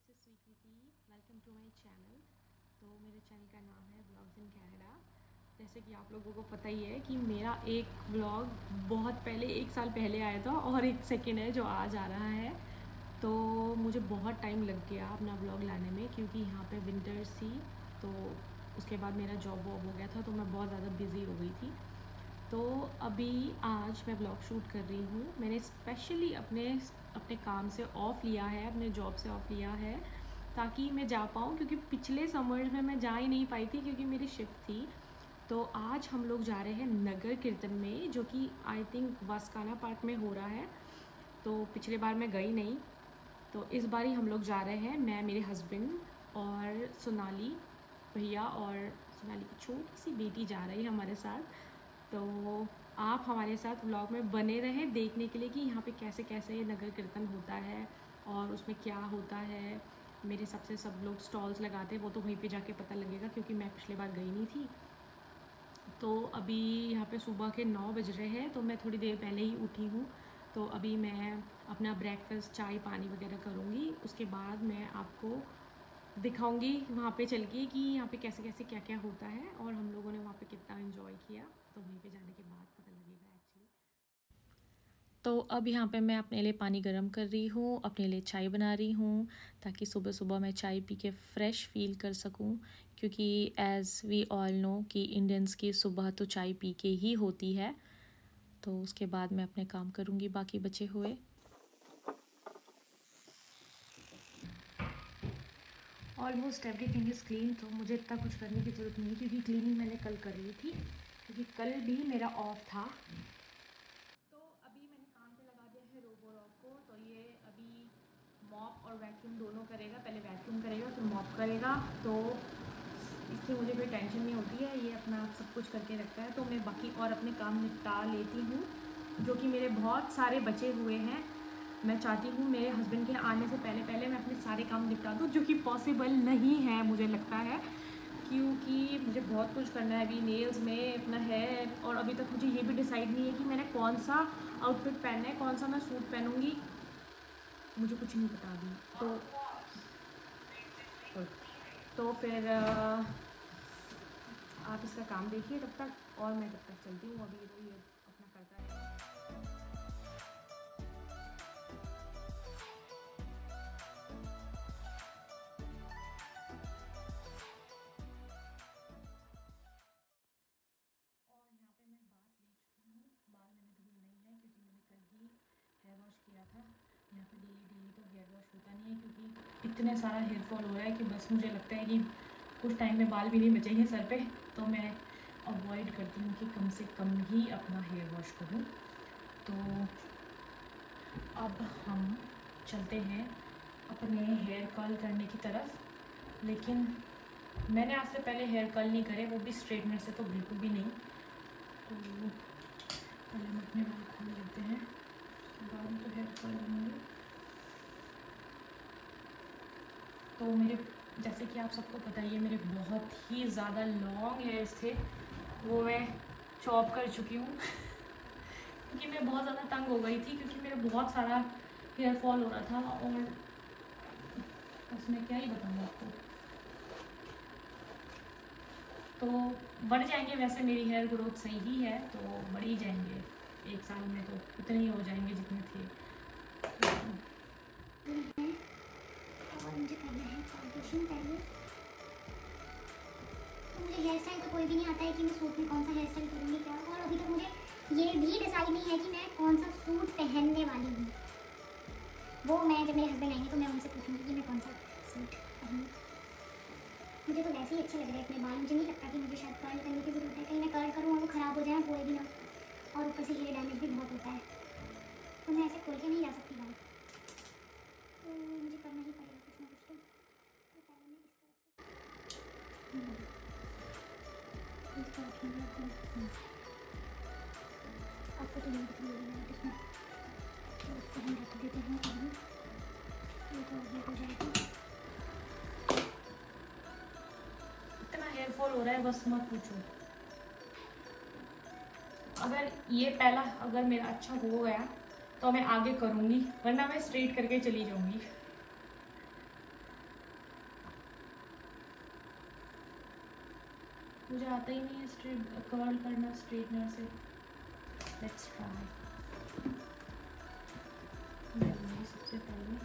This is Swikriti. Welcome to my channel. तो मेरे channel का नाम है व्लॉग्स इन कनाडा। जैसे कि आप लोगों को पता ही है कि मेरा एक व्लॉग बहुत पहले 1 साल पहले आया था और एक सेकेंड है जो आज आ रहा है। तो मुझे बहुत टाइम लग गया अपना व्लॉग लाने में, क्योंकि यहाँ पे विंटर्स थी। तो उसके बाद मेरा जॉब वॉब हो गया था, तो मैं बहुत ज़्यादा बिज़ी हो गई थी। तो अभी आज मैं ब्लॉग शूट कर रही हूँ। मैंने स्पेशली अपने काम से ऑफ़ लिया है, अपने जॉब से ऑफ़ लिया है, ताकि मैं जा पाऊँ, क्योंकि पिछले समर्स में मैं जा ही नहीं पाई थी क्योंकि मेरी शिफ्ट थी। तो आज हम लोग जा रहे हैं नगर कीर्तन में, जो कि आई थिंक वास्काना पार्क में हो रहा है। तो पिछले बार मैं गई नहीं, तो इस बार ही हम लोग जा रहे हैं। मैं, मेरे हस्बैंड और सोनाली भैया और सोनाली की छोटी सी बेटी जा रही है हमारे साथ। तो आप हमारे साथ व्लॉग में बने रहें देखने के लिए कि यहाँ पे कैसे कैसे ये नगर कीर्तन होता है और उसमें क्या होता है। मेरे हिसाब से सब लोग स्टॉल्स लगाते हैं, वो तो वहीं पे जाके पता लगेगा, क्योंकि मैं पिछले बार गई नहीं थी। तो अभी यहाँ पे सुबह के 9 बज रहे हैं, तो मैं थोड़ी देर पहले ही उठी हूँ। तो अभी मैं अपना ब्रेकफास्ट, चाय पानी वगैरह करूँगी। उसके बाद मैं आपको दिखाऊंगी वहाँ पे चल के कि यहाँ पे कैसे कैसे क्या क्या होता है और हम लोगों ने वहाँ पे कितना एंजॉय किया। तो वहीं पे जाने के बाद पता लगेगा एक्चुअली। तो अब यहाँ पे मैं अपने लिए पानी गर्म कर रही हूँ, अपने लिए चाय बना रही हूँ, ताकि सुबह सुबह मैं चाय पी के फ़्रेश फील कर सकूँ। क्योंकि एज़ वी ऑल नो कि इंडियंस की सुबह तो चाय पी के ही होती है। तो उसके बाद मैं अपने काम करूँगी बाकी बचे हुए। ऑलमोस्ट एवरीथिंग इज़ क्लीन, तो मुझे इतना कुछ करने की ज़रूरत नहीं, क्योंकि क्लीनिंग मैंने कल कर ली थी, क्योंकि कल भी मेरा ऑफ था। तो अभी मैंने काम पे लगा दिया है रोबोरॉक को। तो ये अभी मॉप और वैक्यूम दोनों करेगा। पहले वैक्यूम करेगा फिर मॉप करेगा। तो इसकी मुझे कोई टेंशन नहीं होती है, ये अपना सब कुछ करके रखता है। तो मैं बाकी और अपने काम निपटा लेती हूँ, जो कि मेरे बहुत सारे बचे हुए हैं। मैं चाहती हूँ मेरे हस्बैंड के आने से पहले पहले मैं अपने सारे काम निपटा दूँ, जो कि पॉसिबल नहीं है मुझे लगता है, क्योंकि मुझे बहुत कुछ करना है अभी नेल्स में, अपना हेयर। और अभी तक मुझे ये भी डिसाइड नहीं है कि मैंने कौन सा आउटफिट पहनना है, कौन सा मैं सूट पहनूँगी, मुझे कुछ नहीं पता अभी। तो फिर आप इसका काम देखिए तब तक, और मैं तब तक चलती हूँ। अभी तो ये अपना करता है। और यहाँ पे मैं बात ले चुकी हूँ, बाल मैंने धुल नहीं है, क्योंकि मैंने कल ही हेयर वॉश किया था। यहाँ पे डेली तो हेयर वॉश होता नहीं है, क्योंकि इतने सारा हेयर फॉल हो रहा है कि बस मुझे लगता है कि कुछ टाइम में बाल भी नहीं बचेंगे सर पे। तो मैं अवॉइड करती हूँ कि कम से कम ही अपना हेयर वॉश करूँ। तो अब हम चलते हैं अपने हेयर कर्ल करने की तरफ। लेकिन मैंने आज से पहले हेयर कर्ल नहीं करे, वो भी स्ट्रेटनर से तो बिल्कुल भी नहीं। तो पहले हम अपने बाल खोल लेते हैं, बाद में तो हेयर कर्ल करेंगे। तो मेरे, जैसे कि आप सबको पता ही है, मेरे बहुत ही ज़्यादा लॉन्ग हेयर्स थे, वो मैं चॉप कर चुकी हूँ क्योंकि मैं बहुत ज़्यादा तंग हो गई थी, क्योंकि मेरा बहुत सारा हेयर फॉल हो रहा था। और उसमें क्या ही बताऊँ आपको। तो बढ़ जाएंगे, वैसे मेरी हेयर ग्रोथ सही ही है, तो बढ़ ही जाएंगे 1 साल में, तो उतने ही हो जाएंगे जितने थे। और मुझे करना है फाउंडेशन पहले। तो मुझे हेयर स्टाइल तो कोई भी नहीं आता है कि मैं सूट में कौन सा हेयर स्टाइल करूँगी क्या। और अभी तक मुझे ये भी डिसाइड नहीं है कि मैं कौन सा सूट पहनने वाली हूँ। वो मैं जब मेरे हस्बैंड आएंगे तो मैं उनसे पूछूंगी कि मैं कौन सा सूट पहनूँ। मुझे तो वैसे ही अच्छे लग रहे हैं अपने बाल। मुझे नहीं लगता कि मुझे शायद कर्ल करने की ज़रूरत है, कहीं मैं कर्ल करूँ और वो ख़राब हो जाए, कोई भी ना। और ऊपर से हेयर डैमेज भी बहुत होता है, तो मैं ऐसे खोल के नहीं जा सकती बाल। तो मुझे करना ही पड़ेगा कुछ ना कुछ। तो पहले मैं इस तरफ आपको तो नहीं दिख रही होगी इसमें, तो उसको हम रख देते हैं अभी। ये तो ये हो जाएगा। इतना हेयर फॉल हो रहा है बस मत पूछो। अगर ये पहला अगर मेरा अच्छा हो गया तो मैं आगे करूँगी, वरना मैं स्ट्रेट करके चली जाऊँगी। मुझे आता ही नहीं है स्ट्रेट कर्ल करना स्ट्रेटनर से। Let's try. मैं लूँगी सबसे पहले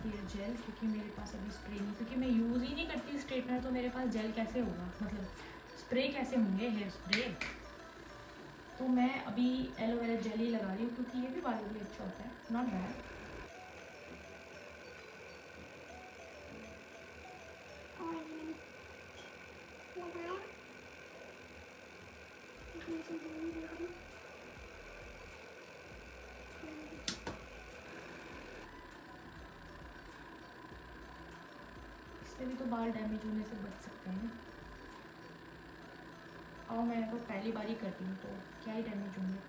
हेयर जेल, क्योंकि मेरे पास अभी स्प्रे नहीं, क्योंकि मैं यूज़ ही नहीं करती स्ट्रेटनर, तो मेरे पास जेल कैसे होगा, मतलब स्प्रे कैसे होंगे, हेयर स्प्रे। तो मैं अभी एलोवेरा जेल ही लगा रही हूँ, क्योंकि ये भी बालों के लिए अच्छा होता है, नॉट बैड। इससे भी तो बाल डैमेज होने से बच सकते हैं। और मैं तो पहली बार ही कर रही हूँ, तो क्या ही डैमेज होंगे।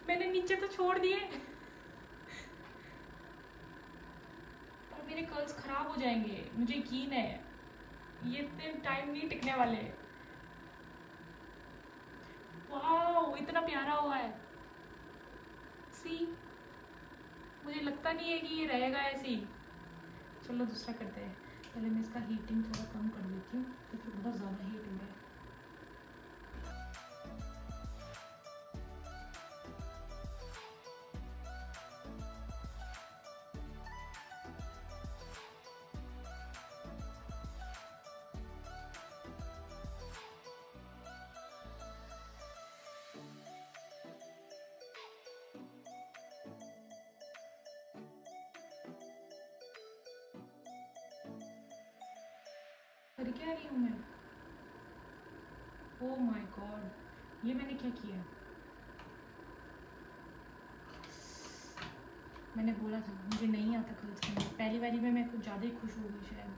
मैंने नीचे तो छोड़ दिए, और मेरे कर्ल्स खराब हो जाएंगे, मुझे यकीन है, ये इतने टाइम नहीं टिकने वाले। वाओ, इतना प्यारा हुआ है। सी, मुझे लगता नहीं है कि ये रहेगा ऐसे ही। चलो दूसरा करते हैं। पहले मैं इसका हीटिंग थोड़ा कम कर देती हूँ, क्योंकि बहुत ज़्यादा हीट हो रहा है। कर क्या रही हूँ मैं? ओह माय गॉड, ये मैंने क्या किया? मैंने बोला था मुझे नहीं आता कर्ल्स करना, पहली बारी में मैं कुछ ज़्यादा ही खुश हो गई शायद।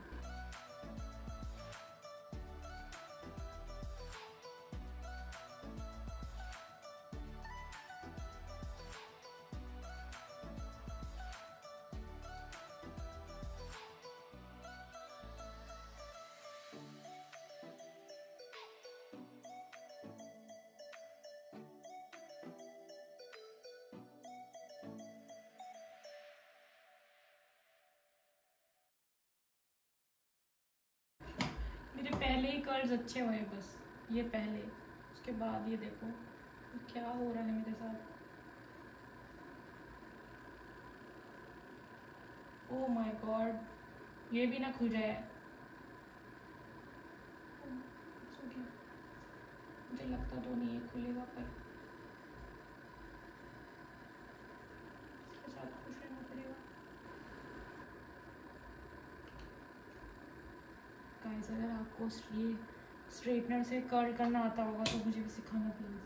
मेरे पहले ही कर्ल्स अच्छे हुए, बस ये पहले, उसके बाद ये देखो क्या हो रहा है मेरे साथ। ओह माय गॉड, ये भी ना खुल जाए। मुझे लगता तो नहीं है खुलेगा, पर इसके साथ खुश रहना पड़ेगा। गाइस, अगर आपको ये स्ट्रेटनर से कर्ल करना आता होगा तो मुझे भी सिखाना प्लीज़,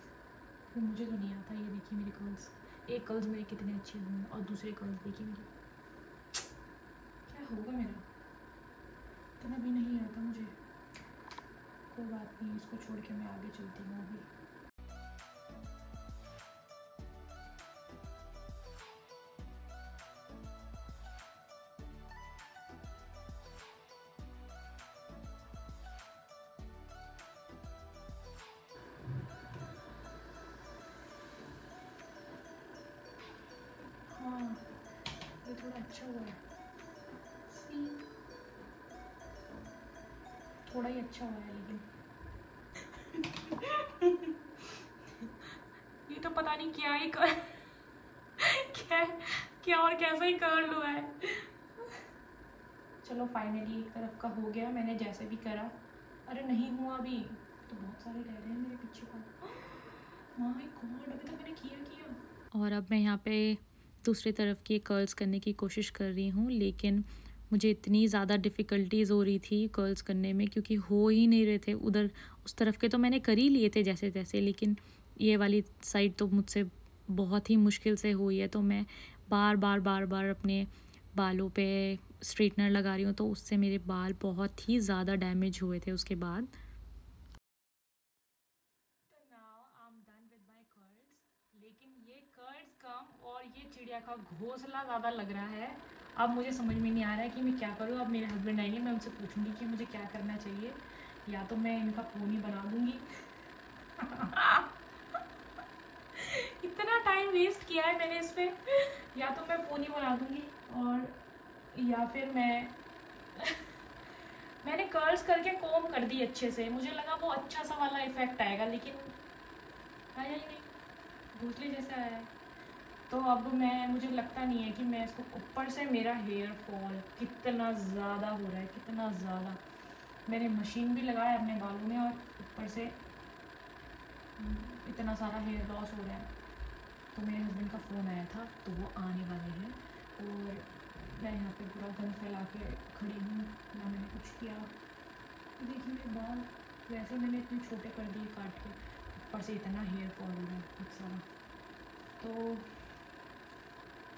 तो मुझे तो नहीं आता। ये देखिए मेरे कर्ल्स, एक कर्ल्स मेरे कितने अच्छे हुए हैं, और दूसरे कर्ल्स देखिए मेरे, क्या होगा मेरा, इतना भी नहीं आता मुझे। कोई बात नहीं, इसको छोड़ के मैं आगे चलती हूँ अभी। हाँ, ये थोड़ा अच्छा हुआ है। सी, थोड़ा ही अच्छा हुआ है, लेकिन ये तो पता नहीं क्या ही कर क्या क्या और कैसा ही कर्ल हुआ है। चलो फाइनली एक तरफ का हो गया, मैंने जैसे भी करा। अरे नहीं हुआ अभी तो, बहुत सारे रह रहे हैं मेरे पीछे का। माय गॉड, अभी तो मैंने किया। और अब मैं यहाँ पे दूसरी तरफ की कर्ल्स करने की कोशिश कर रही हूँ, लेकिन मुझे इतनी ज़्यादा डिफ़िकल्टीज़ हो रही थी कर्ल्स करने में, क्योंकि हो ही नहीं रहे थे। उधर उस तरफ के तो मैंने कर ही लिए थे जैसे तैसे, लेकिन ये वाली साइड तो मुझसे बहुत ही मुश्किल से हुई है। तो मैं बार बार बार बार अपने बालों पे स्ट्रेटनर लगा रही हूँ, तो उससे मेरे बाल बहुत ही ज़्यादा डैमेज हुए थे उसके बाद। तो now I am done with my curls, लेकिन ये कर्ल्स कम और ये चिड़िया का घोंसला ज़्यादा लग रहा है। अब मुझे समझ में नहीं आ रहा है कि मैं क्या करूँ। अब मेरे हस्बैंड आएंगे, मैं उनसे पूछूंगी कि मुझे क्या करना चाहिए। या तो मैं इनका पोनी बना दूंगी इतना टाइम वेस्ट किया है मैंने इस पर, या तो मैं पोनी बना दूंगी, और या फिर मैंने कर्ल्स करके कोम कर दी अच्छे से। मुझे लगा वो अच्छा सा वाला इफेक्ट आएगा, लेकिन आया ही नहीं, घोंसले जैसा आया है। तो अब मुझे लगता नहीं है कि मैं इसको, ऊपर से मेरा हेयर फॉल कितना ज़्यादा हो रहा है, कितना ज़्यादा। मैंने मशीन भी लगाया अपने बालों में, और ऊपर से इतना सारा हेयर लॉस हो रहा है। तो मेरे हस्बैंड का फ़ोन आया था, तो वो आने वाले हैं, और मैं यहाँ पे पूरा गंद फैला के खड़ी हूँ, ना मैंने कुछ किया। देखिए मेरे बाल वैसे मैंने इतने छोटे कर दिए काट के, ऊपर से इतना हेयर फॉल हो रहा है बहुत सारा। तो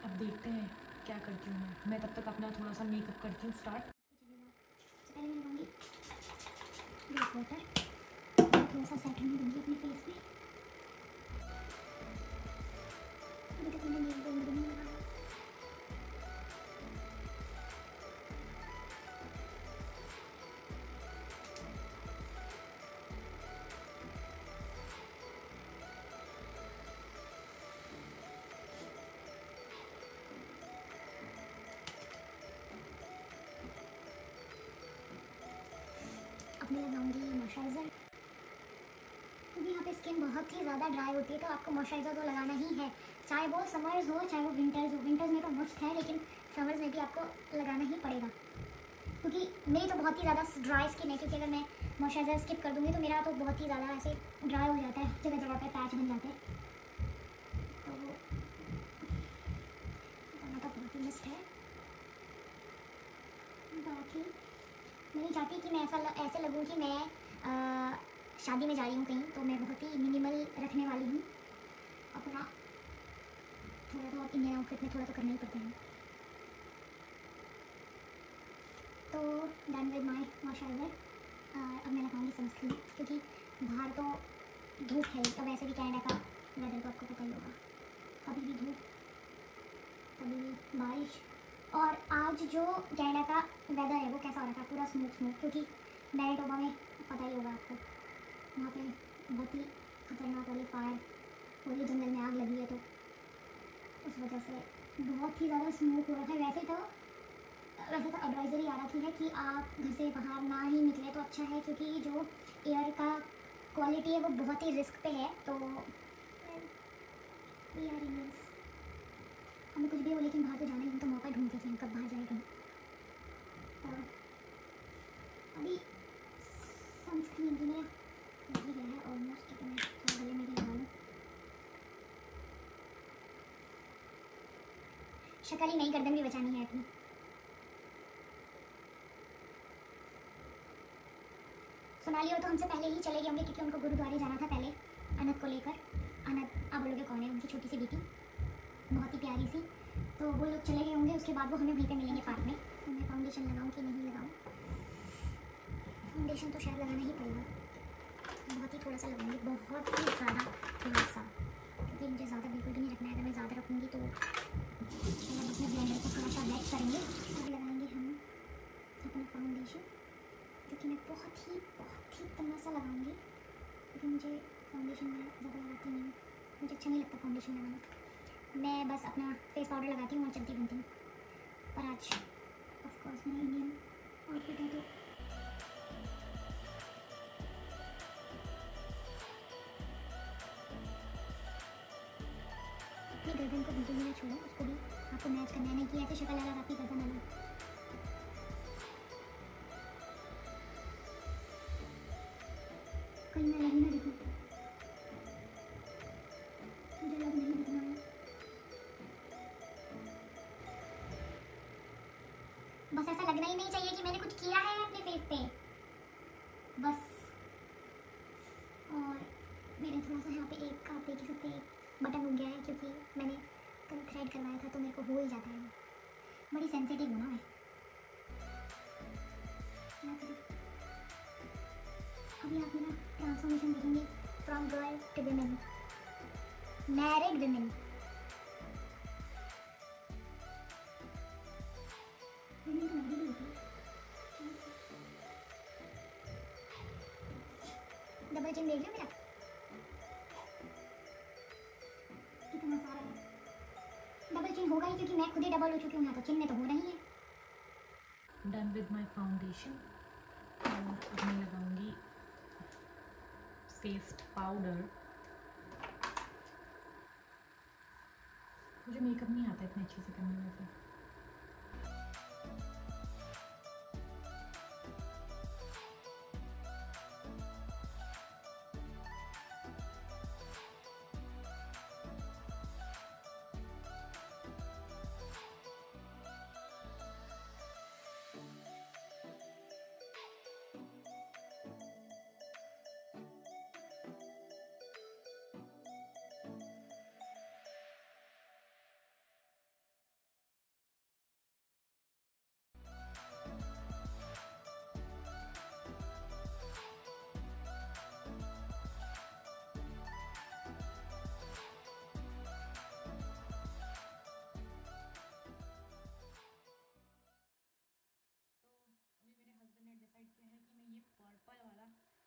अब देखते हैं क्या करती हूँ मैं तब तक अपना थोड़ा सा मेकअप करती हूँ स्टार्ट। थोड़ा सा सेट होने दूंगी अपने फेस पे। अभी तक मैंने नेल पेंट भी नहीं लगाया। अब मैं लगाऊंगी मॉइस्चराइज़र, क्योंकि यहाँ पे स्किन बहुत ही ज़्यादा ड्राई होती है, तो आपको मॉइस्चराइज़र तो लगाना ही है, चाहे वो समर्स हो चाहे वो विंटर्स हो। विंटर्स में तो मस्त है, लेकिन समर्स में भी आपको लगाना ही पड़ेगा, क्योंकि मेरी तो बहुत ही ज़्यादा ड्राई स्किन है। क्योंकि अगर मैं मॉइस्चराइज़र स्किप कर दूँगी तो मेरा तो बहुत ही ज़्यादा ऐसे ड्राई हो जाता है, जगह जगह पे पैच बन जाते हैं। तो वो करना तो बहुत ही मस्त है। बाकी मैं नहीं चाहती कि मैं ऐसे लगूँ कि मैं शादी में जा रही हूँ कहीं, तो मैं बहुत ही मिनिमल रखने वाली हूँ अपना। थोड़ा तो इंडियन आउटफिट में थोड़ा तो करना ही पड़ता है। तो डन विद माय मॉइस्चराइज़र। अब मैं लगाऊंगी सनस्क्रीन, क्योंकि बाहर तो धूप है, और वैसे भी कनाडा का वेदर तो आपको पता ही होगा, कभी भी धूप कभी भी बारिश। और आज जो कनाडा का वेदर है वो कैसा हो रहा था, पूरा स्मूथ स्मूथ, क्योंकि मैनिटोबा में पता ही होगा आपको, वहाँ पे बहुत ही खतरनाक वाली फायर हो रही है, जंगल में आग लगी है, तो उस वजह से बहुत ही ज़्यादा स्मूथ हो रहा था। वैसे तो एडवाइजरी आ रखी है कि आप घर से बाहर ना ही निकले तो अच्छा है, क्योंकि जो एयर का क्वालिटी है वो बहुत ही रिस्क पे है। तो वी आर इंडियंस, हमें कुछ भी हो, लेकिन बाहर तो जाना ही, हम तो मौका ढूंढते थे कब बाहर जाएगा। तो अभी सनस्क्रीन भी मेरा लग ही गया है ऑलमोस्ट, तो मैं थोड़ा गले में भी लगा लूँ। शक्ल ही नहीं, गर्दन भी बचानी है अपनी। सोनाली हो तो हमसे पहले ही चले गए होंगे, क्योंकि उनको गुरुद्वारे जाना था पहले अनत को लेकर। अनत आप बोलोगे कौन है, उनकी छोटी सी बेटी, बहुत ही प्यारी सी। तो वो लोग चले गए होंगे, उसके बाद वो हमें वहीं पे मिलेंगे पार्क में। तो मैं फाउंडेशन लगाऊँ कि नहीं लगाऊँ? फाउंडेशन तो शायद लगाना ही पड़ेगा, बहुत ही थोड़ा सा लगाऊंगी, बहुत ही ज़्यादा थोड़ा सा, क्योंकि मुझे ज़्यादा बिल्कुल भी नहीं रखना है। अगर मैं ज़्यादा रखूँगी तो अपने ब्लेंडर को थोड़ा सा वेट करेंगे। अब लगाएंगे हम अपना फाउंडेशन, जो कि मैं बहुत ही तन्ना सा लगाऊंगी, क्योंकि मुझे फाउंडेशन में ज़्यादा लगाती नहीं हूँ, मुझे अच्छा नहीं लगता फाउंडेशन लगाना। मैं बस अपना फेस पाउडर लगाती हूँ और चलती बनती हूँ। और आज ऑफकोर्स मेरा इंडियन आउटफिट है, तो अपनी गर्दन को बिल्कुल भी ना छोड़ो, उसको भी आपको मैच करना है, नहीं कि ऐसे शक्ल अलग आपकी गर्दन अलग। कहीं मैं अलग ही ना दिखूँ, मुझे अलग नहीं दिखना है। बस ऐसा लगना ही नहीं चाहिए कि मैंने कुछ किया है अपने फेस पे, बस। और मेरे थोड़ा सा यहाँ पे एक, आप देख सकते हैं, बटन हो गया है क्योंकि मैंने कल थ्रेड करवाया था तो मेरे को हो ही जाता है। बड़ी सेंसिटिव हूँ ना मैं। अभी आप मेरा ट्रांसफॉर्मेशन देखेंगे from girl to women, married women. Women तो मैरिड ही होती है। डबल चिन देख लो मेरा कितना सारा है। डबल चिन होगा ही क्योंकि मैं खुद ही डबल हो चुकी हूँ, यहाँ तो चिन में तो हो रही है। Done with my foundation. और अब मैं लगाऊंगी फेस पाउडर। मुझे मेकअप नहीं आता इतने अच्छे से करने में से।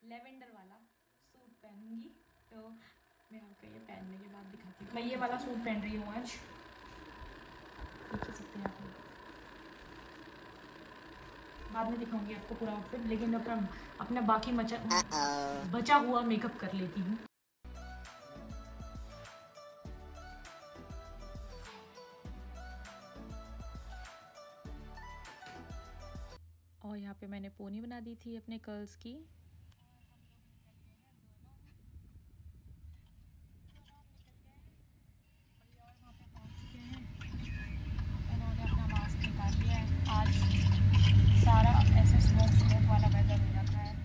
लेवेंडर वाला सूट पहनूंगी, तो मैं आपको ये पहनने के बाद दिखाती हूँ। मैं ये वाला सूट पहन रही हूँ आज, देख सकते हैं आप। बाद में दिखाऊंगी आपको पूरा आउटफिट, लेकिन अपना बाकी बचा हुआ मेकअप कर लेती हूँ। और यहाँ पे मैंने पोनी बना दी थी अपने कर्ल्स की। उन्होंने अपना मास्क निकाल लिया है। आज सारा ऐसे स्मोक वाला वेदर हो रखा है।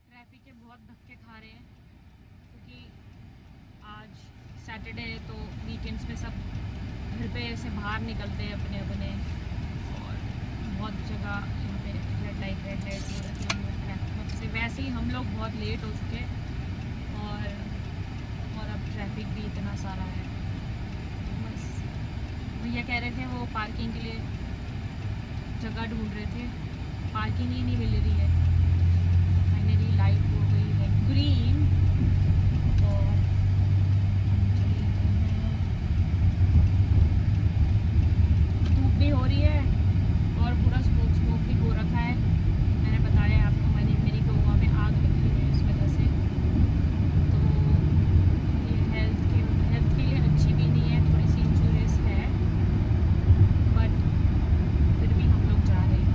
ट्रैफिक के बहुत धक्के खा रहे हैं क्योंकि आज सैटरडे है, तो वीकेंड्स में सब घर पे ऐसे बाहर निकलते हैं अपने अपने, और बहुत जगह यहाँ पे रेड लाइट हो रही है ट्रैफिक से। वैसे ही हम लोग बहुत लेट हो चुके और अब ट्रैफिक भी इतना सारा है। बस भैया कह रहे थे वो पार्किंग के लिए जगह ढूंढ रहे थे, पार्किंग ही नहीं मिल रही है। फाइनली लाइट हो गई है ग्रीन और धूप भी हो रही है और पूरा स्मोक भी हो रखा है। मैंने बताया आपको, मेरी गौवा में आग लगी है इस वजह से, तो ये हेल्थ के लिए अच्छी भी नहीं है, थोड़ी सी इंश्योरेंस है, बट फिर भी हम लोग जा रहे हैं।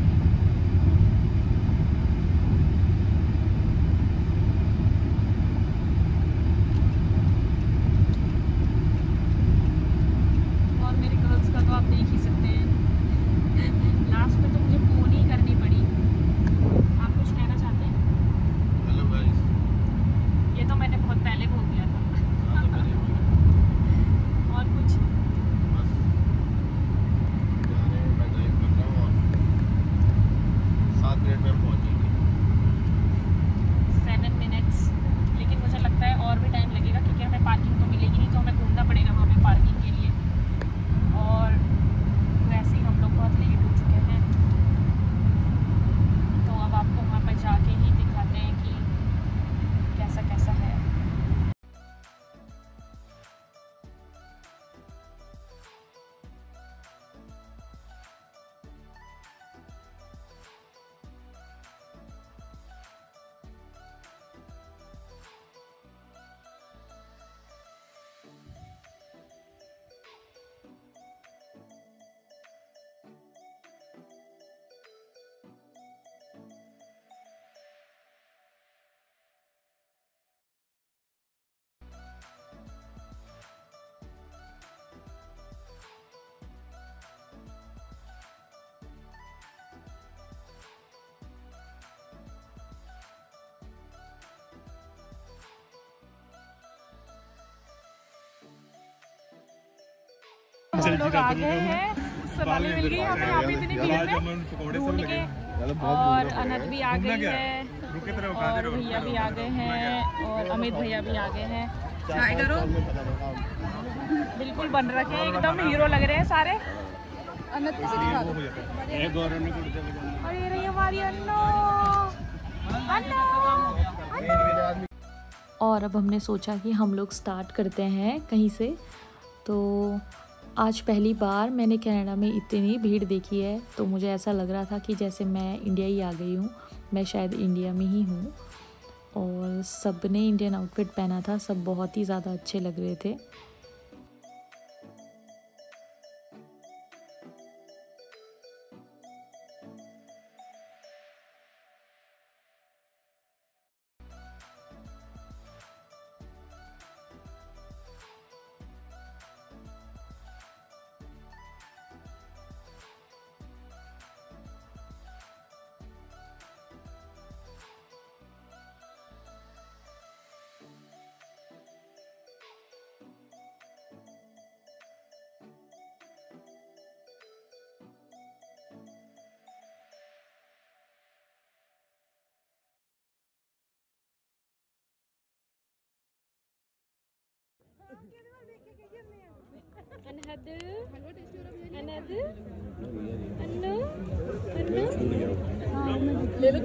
हम लोग आ गए हैं, सोनाली मिल गई हमें यहाँ पे इतनी भीड़ में ढूंढ के, और अनंत भी आ गई है, और भैया भी आ गए हैं, और अमित भैया भी आ गए हैं। ट्राई करो, बिल्कुल बन रखे हैं, एकदम हीरो लग रहे हैं सारे। अनंत किसी दिखा दो। और ये रही हमारी अन्नो। और अब हमने सोचा कि हम लोग स्टार्ट करते हैं कहीं से। तो आज पहली बार मैंने कनाडा में इतनी भीड़ देखी है, तो मुझे ऐसा लग रहा था कि जैसे मैं इंडिया ही आ गई हूँ, मैं शायद इंडिया में ही हूँ। और सब ने इंडियन आउटफिट पहना था, सब बहुत ही ज़्यादा अच्छे लग रहे थे।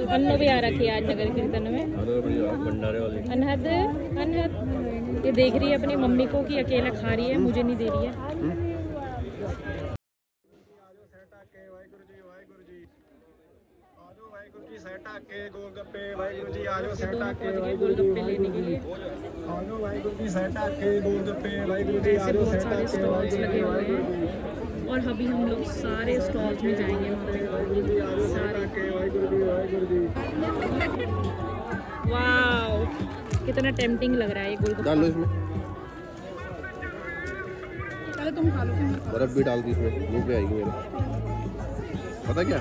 अन्नो भी आ रखी है आज नगर कीर्तन में। अनहद अनहद ये देख रही है अपनी मम्मी को कि अकेला खा रही है, मुझे नहीं दे रही है। गोलगप्पे लेने के लिए ऐसे बहुत सारे स्टॉल्स लगे हुए हैं, और अभी हम लोग सारे स्टॉल्स में जाएंगे वहाँ पे सारे। वाव, कितना टेम्पटिंग लग रहा है ये गोलगप्पा। डाल लो इसमें, पहले तुम खा लो। बर्फ भी डाल दी इसमें, मुंह पे आएगी मेरे। पता क्या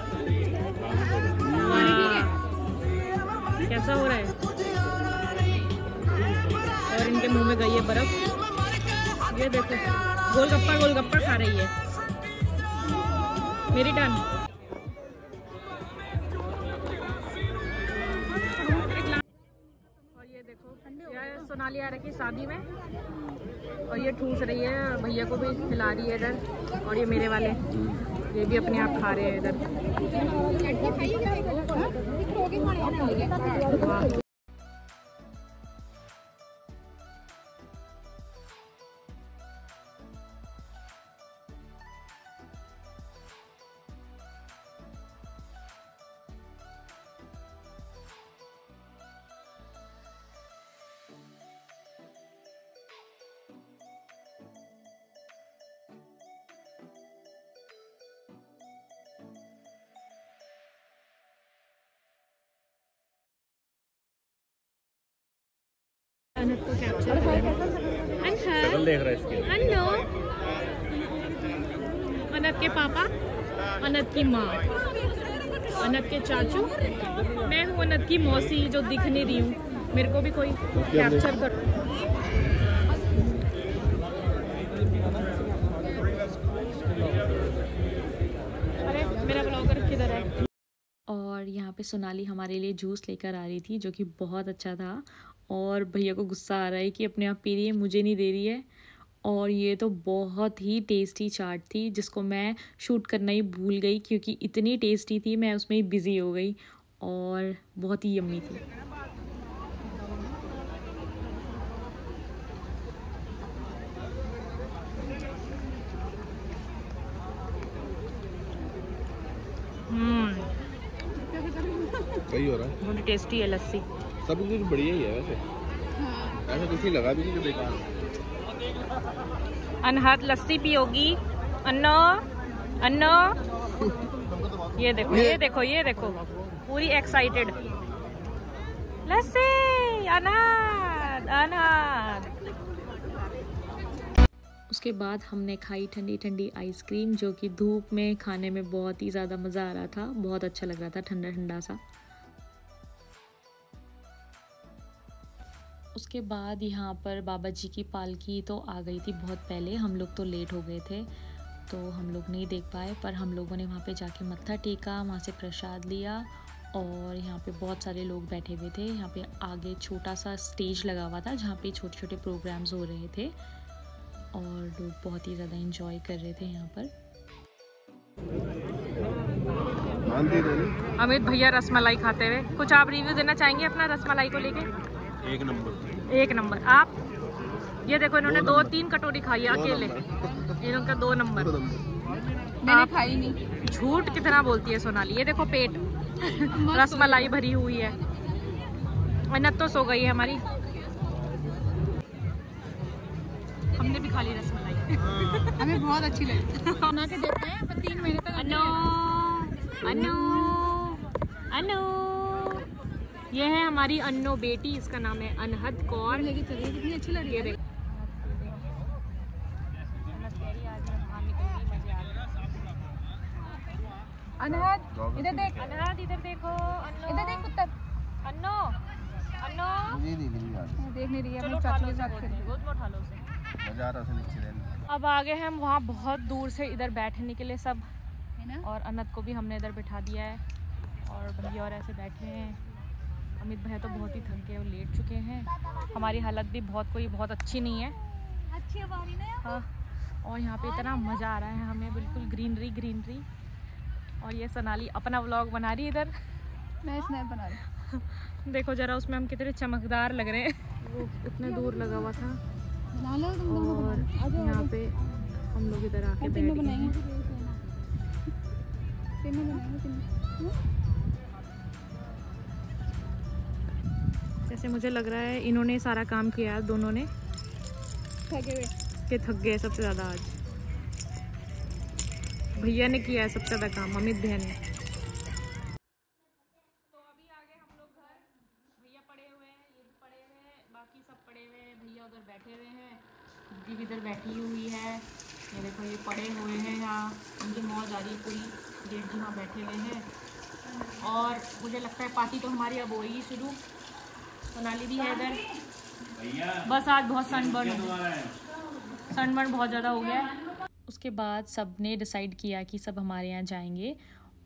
कैसा हो रहा है, और इनके मुंह में गई है बर्फ। ये देखो गोलगप्पा गोलगप्पा खा रही है। मेरी टर्न। और ये देखो ये सोनाली आ रखी शादी में, और ये ठूस रही है, भैया को भी खिला रही है इधर, और ये मेरे वाले ये भी अपने आप खा रहे हैं इधर। अनंत को कैप्चर देख रहा है इसके। अन्नो, अनंत के पापा, अनंत की माँ, अनंत के चाचू, मैं हूँ अनंत की मौसी जो दिख नहीं रही हूँ। मेरे को भी कोई कैप्चर कर। अरे मेरा ब्लॉगर किधर है। और यहाँ पे सोनाली हमारे लिए जूस लेकर आ रही थी, जो कि बहुत अच्छा था, और भैया को गुस्सा आ रहा है कि अपने आप पी रही है, मुझे नहीं दे रही है। और ये तो बहुत ही टेस्टी चाट थी, जिसको मैं शूट करना ही भूल गई, क्योंकि इतनी टेस्टी थी, मैं उसमें ही बिज़ी हो गई, और बहुत ही यम्मी थी। सही हो रहा है, बहुत टेस्टी है लस्सी। सब कुछ बढ़िया ही है वैसे। ऐसा कुछ नहीं लगा भी नहीं जो बेकार। अनहद लस्सी पियोगी? अन्नो अन्नो, ये देखो ये देखो ये देखो, पूरी एक्साइटेड। लस्सी अनहद अनहद। उसके बाद हमने खाई ठंडी ठंडी आइसक्रीम, जो कि धूप में खाने में बहुत ही ज़्यादा मज़ा आ रहा था, बहुत अच्छा लग रहा था, ठंडा ठंडा सा। उसके बाद यहाँ पर बाबा जी की पालकी तो आ गई थी बहुत पहले, हम लोग तो लेट हो गए थे। तो हम लोग नहीं देख पाए, पर हम लोगों ने वहाँ पे जाके मत्था टेका, वहाँ से प्रसाद लिया और यहाँ पे बहुत सारे लोग बैठे हुए थे। यहाँ पे आगे छोटा सा स्टेज लगा हुआ था जहाँ पे छोटे छोटे प्रोग्राम्स हो रहे थे और लोग बहुत ही ज़्यादा एंजॉय कर रहे थे यहाँ पर। अमित भैया रसमलाई खाते हुए, कुछ आप रिव्यू देना चाहेंगे अपना रसमलाई को लेके? एक नंबर। आप ये देखो, इन्होंने 2-3 कटोरी खाई है अकेले, इनका 2 नंबर। मैंने खाई नहीं। झूठ कितना बोलती है सोनाली। ये देखो पेट रसमलाई भरी हुई है। अनत तो सो गई है हमारी। हमने भी खा ली रसमलाई। हमें बहुत अच्छी लगी। बना के देते हैं 3 महीने तक। अनु ये है हमारी अन्नो बेटी, इसका नाम है अनहद कौर। लेके चलिए, कितनी अच्छी लग रही है। अनहद इधर देख, अनहद इधर देखो, इधर देख पुत्र। अन्नो अन्नो देख नहीं रही है अपने चाचू के साथ खेल रही है। अब आ गए हम वहाँ बहुत दूर से इधर बैठने के लिए सब, और अनहद को भी हमने इधर बिठा दिया है और भैया और ऐसे बैठे हैं। अमित भैया तो बहुत ही थक गए और लेट चुके हैं। हमारी हालत भी बहुत अच्छी नहीं है। अच्छी हमारी ना। हाँ, और यहाँ पे इतना मज़ा आ रहा है हमें, बिल्कुल ग्रीनरी। और ये सोनाली अपना व्लॉग बना रही है इधर। मैं स्नैप बना रही। देखो जरा उसमें हम कितने चमकदार लग रहे हैं। वो इतने दूर लगा हुआ था और यहाँ पे हम लोग इधर आके बैठ गए हैं। जैसे मुझे लग रहा है इन्होंने सारा काम किया, दोनों ने थक गए सबसे ज़्यादा आज। भैया ने किया है सबसे ज़्यादा काम, अमित भैया ने। तो अभी आ गए हम लोग घर। भैया पड़े हुए हैं, ये भी पड़े हुए हैं, बाकी सब पड़े हुए हैं। भैया उधर बैठे हुए हैं, दीदी भी इधर बैठी हुई है। ये देखो ये पड़े हुए हैं यहाँ, उनकी मौज आ रही है पूरी। जेठ जी वहाँ बैठे हुए हैं और मुझे लगता है पार्टी तो हमारी अब होगी शुरू। सोनाली भी है इधर। बस आज बहुत सनबर्न बहुत ज़्यादा हो गया है। उसके बाद सब ने डिसाइड किया कि सब हमारे यहाँ जाएंगे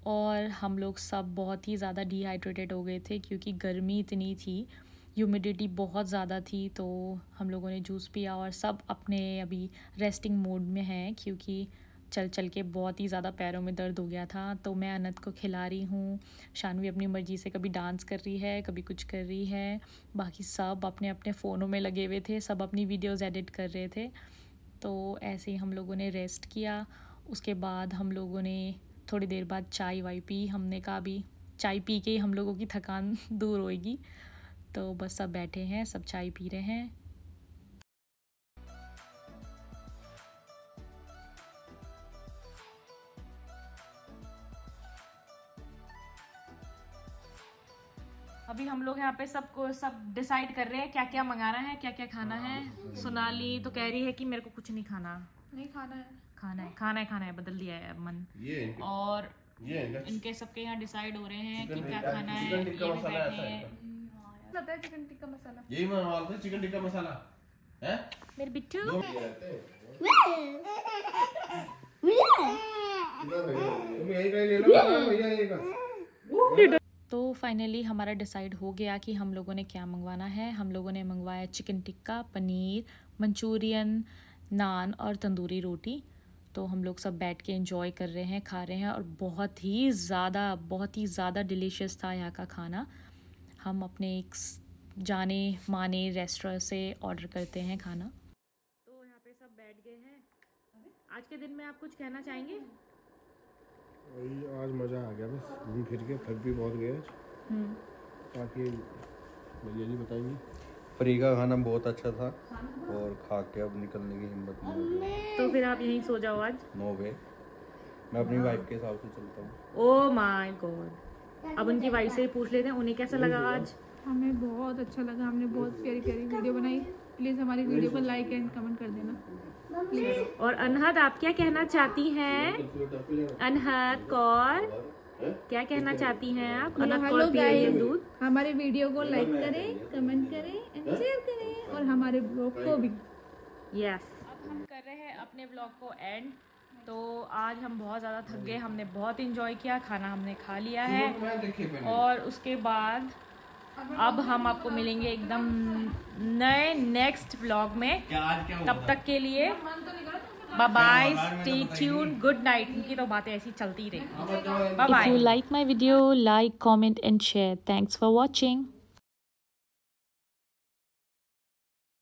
और हम लोग सब बहुत ही ज़्यादा डिहाइड्रेटेड हो गए थे क्योंकि गर्मी इतनी थी, ह्यूमिडिटी बहुत ज़्यादा थी। तो हम लोगों ने जूस पिया और सब अपने अभी रेस्टिंग मोड में हैं क्योंकि चल के बहुत ही ज़्यादा पैरों में दर्द हो गया था। तो मैं अनंत को खिला रही हूँ, शानवी अपनी मर्ज़ी से कभी डांस कर रही है, कभी कुछ कर रही है। बाकी सब अपने अपने फ़ोनों में लगे हुए थे, सब अपनी वीडियोज़ एडिट कर रहे थे। तो ऐसे ही हम लोगों ने रेस्ट किया। उसके बाद हम लोगों ने थोड़ी देर बाद चाय वाय पी। हमने कहा अभी चाय पी के ही हम लोगों की थकान दूर होएगी। तो बस सब बैठे हैं, सब चाय पी रहे हैं। अभी हम लोग यहाँ पे सब डिसाइड कर रहे हैं क्या क्या मंगाना है, क्या क्या खाना है। सोनाली तो कह रही है कि मेरे को कुछ नहीं खाना है, बदल दिया है मन। और इनके सबके यहाँ डिसाइड हो रहे हैं कि क्या खाना है। ये भी बैठे हैं। चिकन टिक्का मसाला, यही चिकन टिक्का मसाला है मेरे बिट्टू। तो फाइनली हमारा डिसाइड हो गया कि हम लोगों ने क्या मंगवाना है। हम लोगों ने मंगवाया चिकन टिक्का, पनीर, मंचूरियन, नान और तंदूरी रोटी। तो हम लोग सब बैठ के एंजॉय कर रहे हैं, खा रहे हैं और बहुत ही ज़्यादा डिलीशियस था यहाँ का खाना। हम अपने एक जाने माने रेस्टोरेंट से ऑर्डर करते हैं खाना। तो यहाँ पे सब बैठ गए हैं। आज के दिन में आप कुछ कहना चाहेंगे? आज मज़ा आ गया, बस घूम फिर के थक भी बहुत गए। बाकी भैया जी बताएंगे। फ्री का खाना बहुत अच्छा था और खा के अब निकलने की हिम्मत नहीं होती। तो फिर आप यहीं सो जाओ आज? नो वे, मैं अपनी वाइफ के हिसाब से चलता हूँ। Oh my God. अब उनकी वाइफ से ही पूछ लेते हैं उन्हें कैसा लगा आज। हमें बहुत अच्छा लगा, हमने बहुत प्यारी वीडियो बनाई। प्लीज़ हमारी वीडियो को लाइक एंड कमेंट कर देना। और अनहद आप क्या कहना चाहती हैं? अनहद कौर क्या कहना चाहती हैं आप? हेलो गाइस, हमारे वीडियो को लाइक करें, कमेंट करें एंड शेयर करें और हमारे ब्लॉग को भी। यस, अब हम कर रहे हैं अपने ब्लॉग को एंड। तो आज हम बहुत ज़्यादा थक गए, हमने बहुत इंजॉय किया, खाना हमने खा लिया है और उसके बाद अब हम आपको मिलेंगे एकदम नए नेक्स्ट व्लॉग में। तब तक के लिए bye bye, stay tune, good night. इनकी तो बातें ऐसी चलती रही। Bye bye. If you like my video, like, comment and share. Thanks for watching.